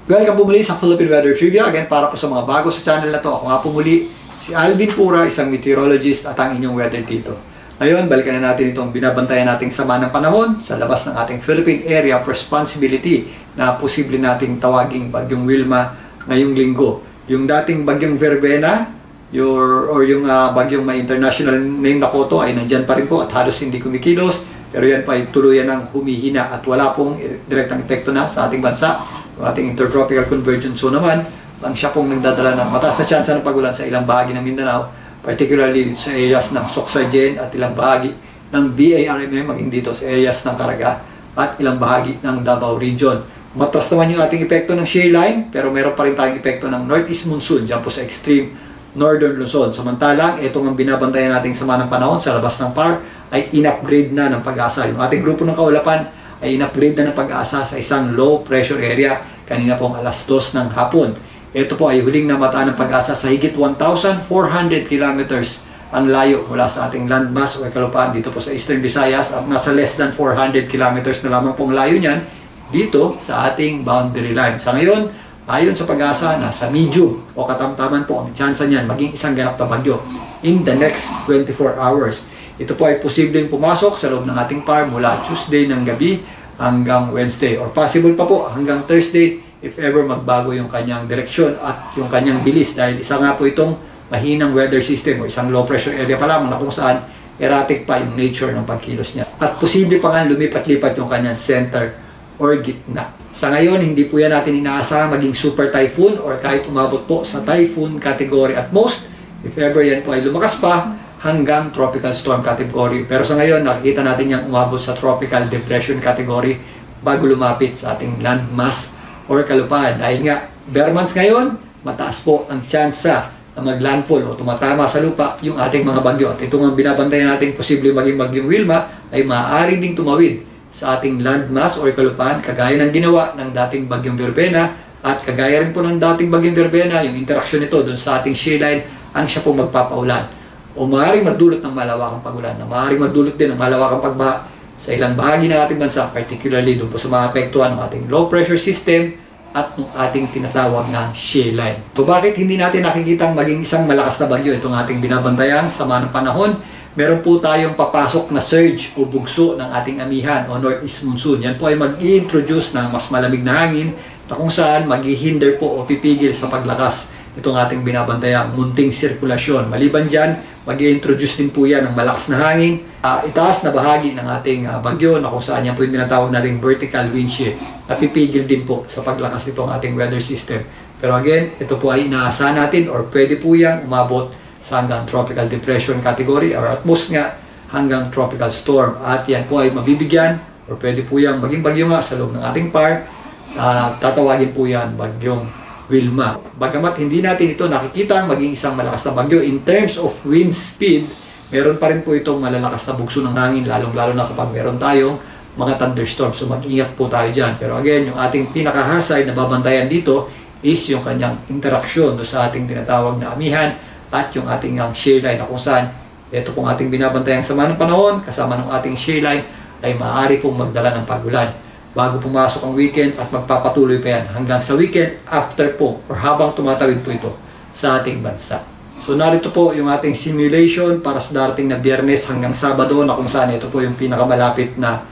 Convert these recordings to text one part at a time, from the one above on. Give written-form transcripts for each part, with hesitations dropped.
Welcome po muli sa Philippine Weather Trivia. Again, para po sa mga bago sa channel na to, ako nga po muli, si Alvin Pura, isang meteorologist at ang inyong weather dito. Ngayon, balikan na natin itong binabantayan nating sama ng panahon sa labas ng ating Philippine Area of Responsibility na posible nating tawaging Bagyong Wilma ngayong linggo. Yung dating Bagyong Verbena, yung bagyong may international name na Koto ay nandyan pa rin po at halos hindi kumikilos. Pero yan pa ay tuluyan ng humihina at wala pong direktang epekto na sa ating bansa. Yung ating intertropical convergence zone naman, ang siya pong nagdadala ng mataas na tsansa ng pagulan sa ilang bahagi ng Mindanao, particularly sa areas ng Socsagen at ilang bahagi ng BARMM, maging dito sa areas ng Caraga at ilang bahagi ng Davao Region. Matras naman yung ating epekto ng shear line, pero meron pa rin tayong epekto ng northeast monsoon dyan po sa extreme northern Luzon. Samantalang, itong ang binabantayan nating sama ng panahon sa labas ng PAR ay in-upgrade na ng Pag-asa. Yung ating grupo ng kaulapan ay in-upgrade na ng Pag-asa sa isang low pressure area kanina pong alas 2 ng hapon. Ito po ay huling namataan ng Pag-asa sa higit 1,400 kilometers ang layo mula sa ating landmass o kalupaan dito po sa Eastern Visayas at nasa less than 400 kilometers na lamang pong layo niyan dito sa ating boundary line. Sa ngayon, ayon sa Pag-asa, nasa medium o katamtaman po ang tsansa niyan maging isang ganap na bagyo in the next 24 hours. Ito po ay posibleng pumasok sa loob ng ating PAR mula Tuesday ng gabi hanggang Wednesday or possible pa po hanggang Thursday if ever magbago yung kanyang direksyon at yung kanyang bilis dahil isa nga po itong mahinang weather system o isang low pressure area pa lamang na kung saan erratic pa yung nature ng pagkilos niya. At posible pa nga lumipat-lipat yung kanyang center or gitna. Sa ngayon, hindi po yan natin inaasahan maging super typhoon or kahit umabot po sa typhoon category at most. If ever yan po ay lumakas pa hanggang tropical storm category. Pero sa ngayon, nakikita natin yung umabot sa tropical depression category bago lumapit sa ating landmass or kalupaan. Dahil nga, bare months ngayon, mataas po ang tsansa na maglandfall o tumatama sa lupa yung ating mga bagyo. At ito nga binabantayan natin posible maging Bagyong Wilma ay maaari ding tumawid sa ating landmass or kalupaan kagaya ng ginawa ng dating Bagyong Verbena at kagaya rin po ng dating Bagyong Verbena, yung interaksyon nito doon sa ating shear line ang siya po magpapaulan. O maaaring magdulot ng malawakang pagulan, na maaaring magdulot din ng malawakang pagbaha sa ilang bahagi ng ating bansa, particularly doon po sa mga apektuhan ng ating low pressure system at ng ating tinatawag na shear line. So bakit hindi natin nakikitang maging isang malakas na bagyo itong ating binabantayan sama ng panahon? Meron po tayong papasok na surge o bugso ng ating amihan o northeast monsoon. Yan po ay mag-i-introduce ng mas malamig na hangin na kung saan mag-i-hinder po o pipigil sa paglakas itong ating binabantayan, munting sirkulasyon. Maliban dyan, mag-i-introduce din po yan ng malakas na hangin. Itaas na bahagi ng ating bagyo na kung saan yan po yung tinatawag nating vertical wind shear na pipigil din po sa paglakas nitong ating weather system. Pero again, ito po ay inaasahan natin or pwede po yan umabot sa hanggang tropical depression category or at most nga hanggang tropical storm. At yan po ay mabibigyan or pwede po yan maging bagyo nga sa loob ng ating PAR. Tatawagin po yan Bagyong Wilma. Bagamat hindi natin ito nakikita maging isang malakas na bagyo in terms of wind speed, meron pa rin po itong malalakas na bugso ng hangin lalong-lalo na kapag meron tayong mga thunderstorms. So mag-ingat po tayo dyan. Pero again, yung ating pinakahasay na babantayan dito is yung kanyang interaksyon sa ating tinatawag na amihan at yung ating shear line na kung saan ito pong ating binabantayan sama ng panahon kasama ng ating shear line ay maaari pong magdala ng pagulan bago pumasok ang weekend at magpapatuloy pa yan hanggang sa weekend after po or habang tumatawid po ito sa ating bansa. So narito po yung ating simulation para sa darating na Biyernes hanggang Sabado na kung saan ito po yung pinakamalapit na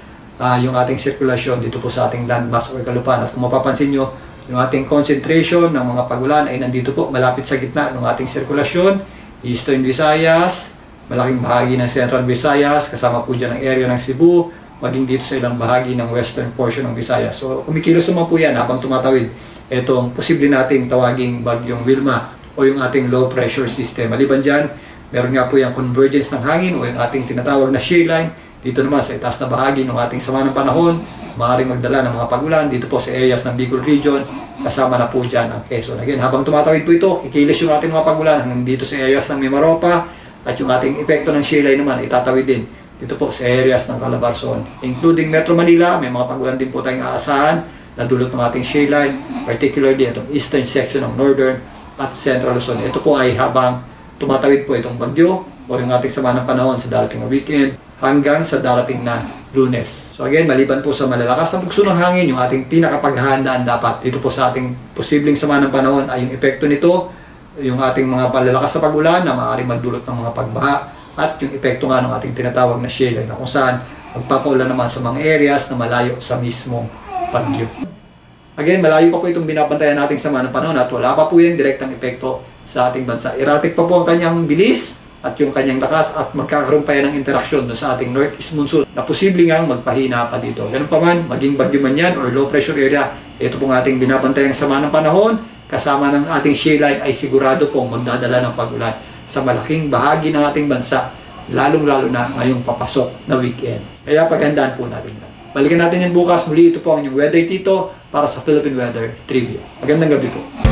yung ating sirkulasyon dito po sa ating landmass or kalupaan. At kung mapapansin nyo, yung ating concentration ng mga pagulan ay nandito po malapit sa gitna ng ating sirkulasyon. Eastern Visayas, malaking bahagi ng Central Visayas, kasama po dyan ang area ng Cebu, maging dito sa ilang bahagi ng western portion ng Visayas. So, kumikilos naman po yan habang tumatawid. Itong posible nating tawaging Bagyong Wilma o yung ating low pressure system. Maliban dyan, meron nga po yung convergence ng hangin o yung ating tinatawag na shear line. Dito naman sa itaas na bahagi ng ating sama ng panahon, maaaring magdala ng mga pagulan dito po sa areas ng Bicol Region, kasama na po dyan ang Quezon. Again, habang tumatawid po ito, kikilos yung ating mga pagulan hanggang dito sa areas ng Mimaropa at yung ating epekto ng shear line naman itatawid din dito po sa areas ng Calabarzon, including Metro Manila. May mga pagulan din po tayong aasahan na dulot ng ating shear line, particularly itong eastern section ng northern at central Luzon. Ito po ay habang tumatawid po itong bagyo o yung ating sama ng panahon sa darating na weekend hanggang sa darating na Lunes. So again, maliban po sa malalakas na bugso ng hangin, yung ating pinakapaghahandaan dapat dito po sa ating posibleng sama ng panahon ay yung epekto nito, yung ating mga malalakas na pag-ulan na maaaring magdulot ng mga pagbaha, at yung epekto nga ng ating tinatawag na shale line na kung saan magpapaulan naman sa mga areas na malayo sa mismong bagyo. Again, malayo pa po itong binabantayan nating sama ng panahon at wala pa po yung direktang epekto sa ating bansa. Erratic pa po ang kanyang bilis at yung kanyang lakas at magkakaroon pa yan ng interaksyon sa ating northeast monsoon na posibleng nga magpahina pa dito. Ganun pa man, maging bagyo man yan or low pressure area, ito pong ating binabantayang sama ng panahon kasama ng ating shale line ay sigurado pong magdadala ng pag-ulan sa malaking bahagi ng ating bansa, lalong-lalo na ngayong papasok na weekend. Kaya paghandaan po natin yan. Balikan natin yan bukas. Muli ito po ang inyong Weather Tito para sa Philippine Weather Trivia. Magandang gabi po.